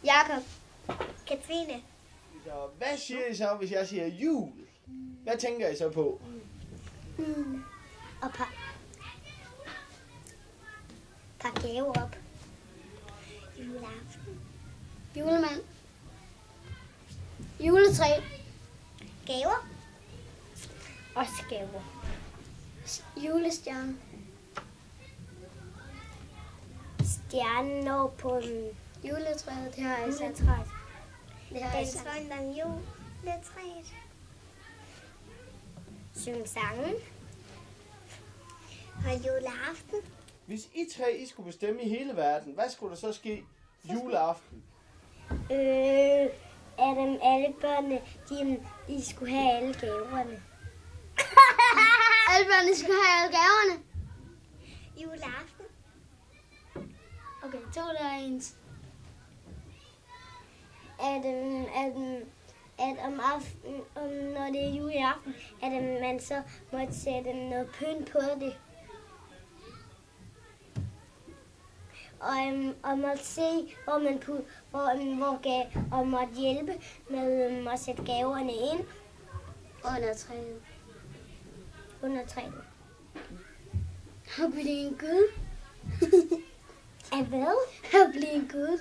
Jakob. Katrine. Så hvad siger I så, hvis jeg siger jul? Hvad tænker I så på? Og par gaver op. Juleaften. Julemand. Juletræ. Gaver. Også gaver. Julestjerne. Stjernen når på juletræet, det har jeg sat. Det har jeg sat. Den om juletræet. Synge sangen. Og juleaften. Hvis I tre I skulle bestemme i hele verden, hvad skulle der så ske juleaften? Alle børnene, de skulle have alle gaverne. Alle børnene skulle have alle gaverne? Juleaften. Okay, 2 der er ens. At om aftenen, når det er juleaften, at man så måtte sætte noget pynt på det. Og måtte se, og måtte hjælpe med at sætte gaverne ind under træet. Under træet. Og blive en gud. Af hvad? At blive en gud.